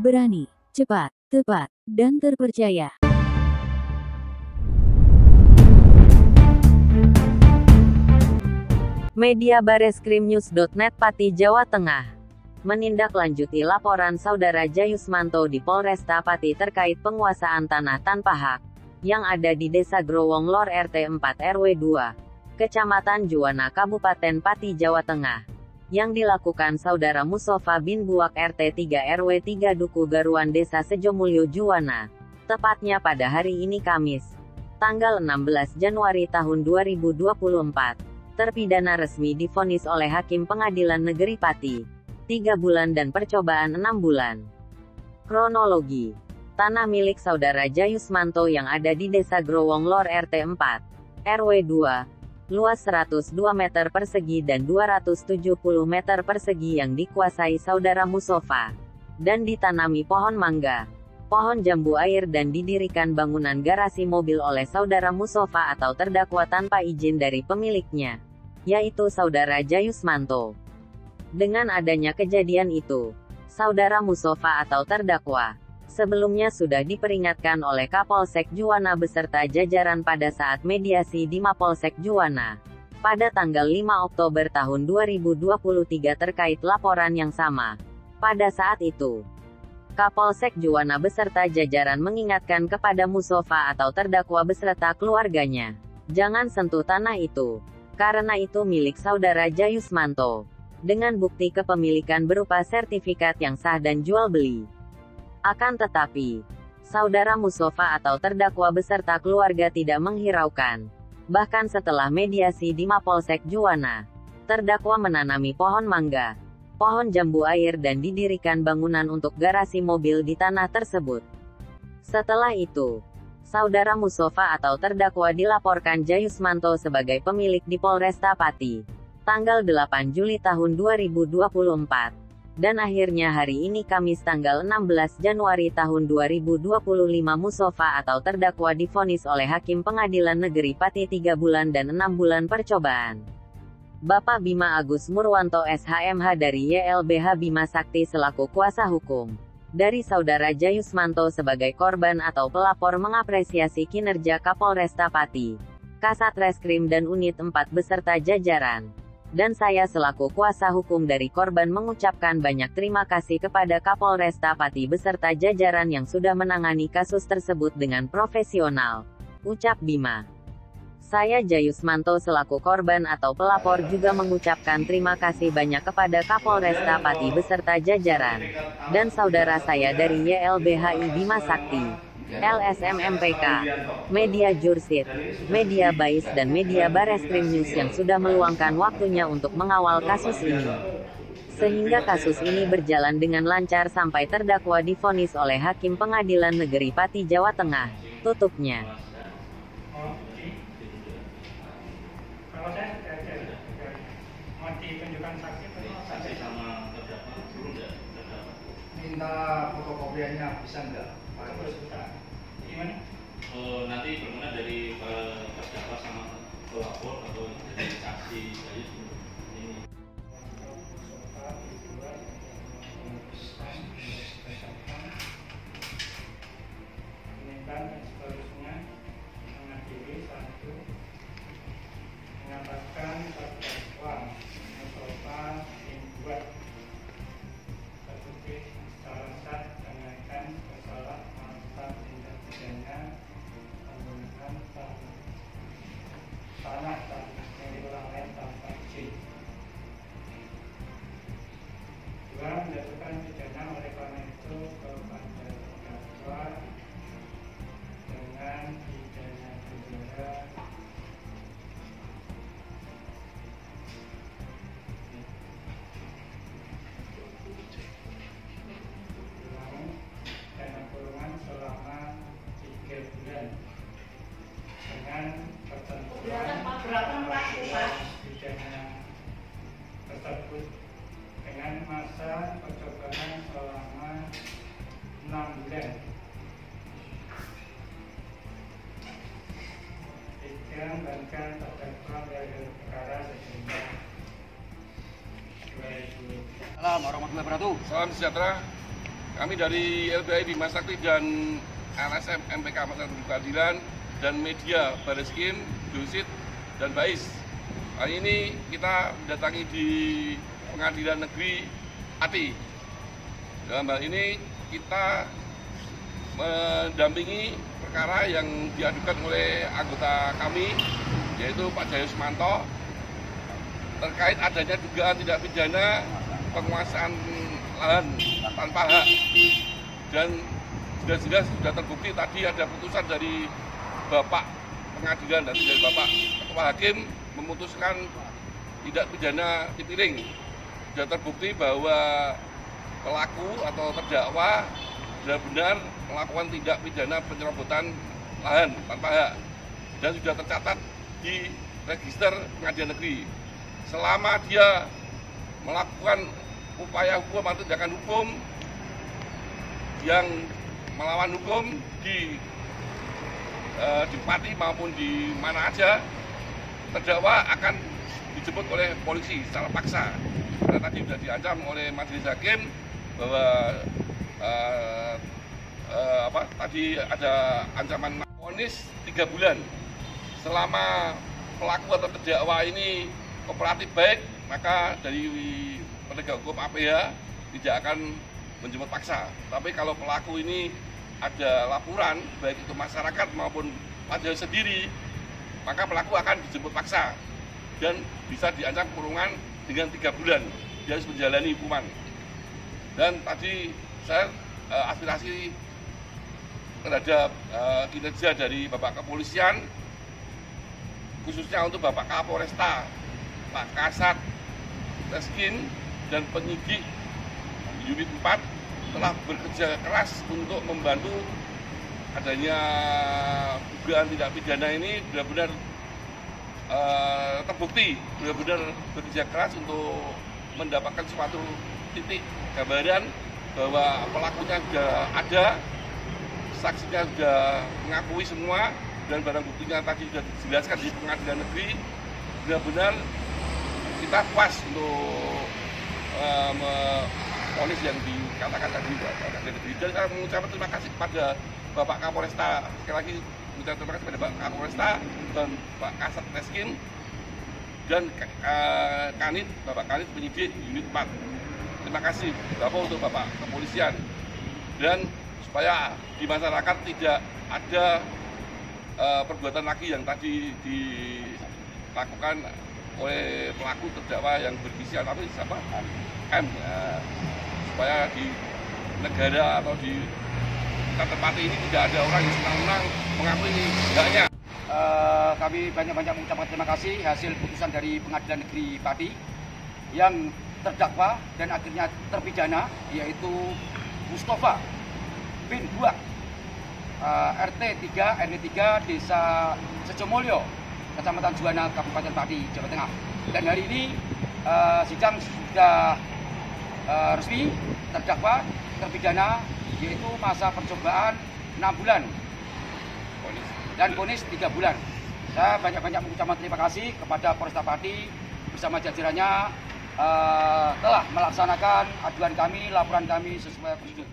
berani, cepat, tepat, dan terpercaya. Media Bareskrimnews.net Pati, Jawa Tengah menindaklanjuti laporan Saudara Jayusmanto di Polresta Pati terkait penguasaan tanah tanpa hak yang ada di Desa Growong Lor RT 4 RW 2, Kecamatan Juwana, Kabupaten Pati, Jawa Tengah, yang dilakukan Saudara Mustofa bin Buak RT 3 RW 3 Duku Garuan Desa Sejomulyo Juwana, tepatnya pada hari ini Kamis, tanggal 16 Januari tahun 2024. Terpidana resmi divonis oleh Hakim Pengadilan Negeri Pati 3 bulan dan percobaan 6 bulan. Kronologi: tanah milik Saudara Jayusmanto yang ada di Desa Growong Lor RT 4 RW 2, luas 102 meter persegi dan 270 meter persegi yang dikuasai Saudara Mustofa, dan ditanami pohon mangga, pohon jambu air dan didirikan bangunan garasi mobil oleh Saudara Mustofa atau terdakwa tanpa izin dari pemiliknya, yaitu Saudara Jayusmanto. Dengan adanya kejadian itu, Saudara Mustofa atau terdakwa sebelumnya sudah diperingatkan oleh Kapolsek Juwana beserta jajaran pada saat mediasi di Mapolsek Juwana pada tanggal 5 Oktober tahun 2023 terkait laporan yang sama. Pada saat itu, Kapolsek Juwana beserta jajaran mengingatkan kepada Mustofa atau terdakwa beserta keluarganya, jangan sentuh tanah itu, karena itu milik Saudara Jayusmanto, dengan bukti kepemilikan berupa sertifikat yang sah dan jual beli. Akan tetapi, Saudara Mustofa atau terdakwa beserta keluarga tidak menghiraukan. Bahkan setelah mediasi di Mapolsek Juwana, terdakwa menanami pohon mangga, pohon jambu air dan didirikan bangunan untuk garasi mobil di tanah tersebut. Setelah itu, Saudara Mustofa atau terdakwa dilaporkan Jayusmanto sebagai pemilik di Polresta Pati, tanggal 8 Juli tahun 2024. Dan akhirnya hari ini Kamis tanggal 16 Januari tahun 2025 Mustofa atau terdakwa divonis oleh Hakim Pengadilan Negeri Pati 3 bulan dan 6 bulan percobaan. Bapak Bima Agus Murwanto SHMH dari YLBH Bima Sakti selaku kuasa hukum dari Saudara Jayusmanto sebagai korban atau pelapor mengapresiasi kinerja Kapolresta Pati, Kasat Reskrim dan Unit 4 beserta jajaran. Dan saya selaku kuasa hukum dari korban mengucapkan banyak terima kasih kepada Kapolresta Pati beserta jajaran yang sudah menangani kasus tersebut dengan profesional, ucap Bima. Saya Jayusmanto selaku korban atau pelapor juga mengucapkan terima kasih banyak kepada Kapolresta Pati beserta jajaran, dan saudara saya dari YLBHI Bima Sakti, LSM MPK, Media Jursit, Media Bais dan Media Bareskrim News yang sudah meluangkan waktunya untuk mengawal kasus ini. Sehingga kasus ini berjalan dengan lancar sampai terdakwa divonis oleh Hakim Pengadilan Negeri Pati Jawa Tengah, tutupnya. Kalau saya mau ditunjukkan saksi sama terdakwa turun nggak? Minta fotokopiannya bisa nggak? Terus kita gimana? Nanti bermula dari terdakwa sama pelapor atau dari saksi ini. Dan seterusnya mengadili satu menyatakan terdakwa Mustofa bin Buak terbukti secara sah mengenaikan bersalah melakukan tindak pidana penggunaan tanah milik orang lain tanpa izin. Dua, menjatuhkan pidana oleh karena itu kepada terdakwa dengan pidana penjara dana kurungan selama 3 bulan dengan ketentuan pidana tersebut dengan masa percobaan selama 6 bulan. 3, membebankan terdakwa dari perkara sejumlah 2.000. Assalamualaikum warahmatullahi wabarakatuh. Salam sejahtera. Kami dari LBH Bima Sakti dan LSM MPK Masyarakat Keadilan dan media Bareskrim, Dosit, dan Bais. Hari ini kita mendatangi di Pengadilan Negeri Pati. Dalam hal ini kita mendampingi perkara yang diadukan oleh anggota kami, yaitu Pak Jayusmanto, terkait adanya dugaan tindak pidana penguasaan lahan tanpa hak. Dan jelas-jelas sudah terbukti tadi ada putusan dari Bapak Pengadilan dan dari Bapak Ketua Hakim memutuskan tindak pidana tipiring. Sudah terbukti bahwa pelaku atau terdakwa benar-benar melakukan tindak pidana penyerobotan lahan tanpa hak dan sudah tercatat di register Pengadilan Negeri. Selama dia melakukan upaya hukum atau tindakan hukum yang melawan hukum di Pati maupun di mana aja, terdakwa akan dijemput oleh polisi secara paksa. Karena tadi sudah diancam oleh majelis hakim bahwa tadi ada ancaman vonis 3 bulan. Selama pelaku atau terdakwa ini kooperatif baik, maka dari penegak hukum APH tidak akan menjemput paksa. Tapi kalau pelaku ini ada laporan, baik itu masyarakat maupun majelis sendiri, maka pelaku akan dijemput paksa dan bisa diancam kurungan dengan 3 bulan. Dia harus menjalani hukuman. Dan tadi saya aspirasi terhadap kinerja dari Bapak Kepolisian, khususnya untuk Bapak Kapolresta, Pak Kasat Reskrim, dan penyidik unit 4 telah bekerja keras untuk membantu adanya dugaan tindak pidana ini benar-benar terbukti, benar-benar bekerja keras untuk mendapatkan suatu titik gambaran bahwa pelakunya sudah ada, saksinya sudah mengakui semua, dan barang buktinya tadi sudah dijelaskan di Pengadilan Negeri. Benar-benar kita puas untuk vonis yang dikatakan tadi Pengadilan Negeri. Dan saya mengucapkan terima kasih kepada Bapak Kapolresta, sekali lagi mengucapkan terima kasih kepada Bapak Kapolresta dan Pak Kasat Reskrim dan Kanit, Bapak Kanit penyidik unit 4. Terima kasih Bapak untuk Bapak Kepolisian, dan supaya di masyarakat tidak ada perbuatan lagi yang tadi dilakukan oleh pelaku terdakwa yang berinisial tapi siapa? M. Supaya di negara atau di tempat ini tidak ada orang yang senang-senang mengakui haknya. Kami banyak-banyak mengucapkan terima kasih hasil putusan dari Pengadilan Negeri Pati yang terdakwa dan akhirnya terpidana, yaitu Mustafa bin Buak, RT 3 RW 3 Desa Sejomulyo, Kecamatan Juwana, Kabupaten Pati, Jawa Tengah. Dan hari ini sidang sudah resmi, terdakwa terpidana yaitu masa percobaan 6 bulan dan vonis 3 bulan. Saya banyak-banyak mengucapkan terima kasih kepada Polresta Pati bersama jajarannya telah melaksanakan aduan kami, laporan kami sesuai prosedur.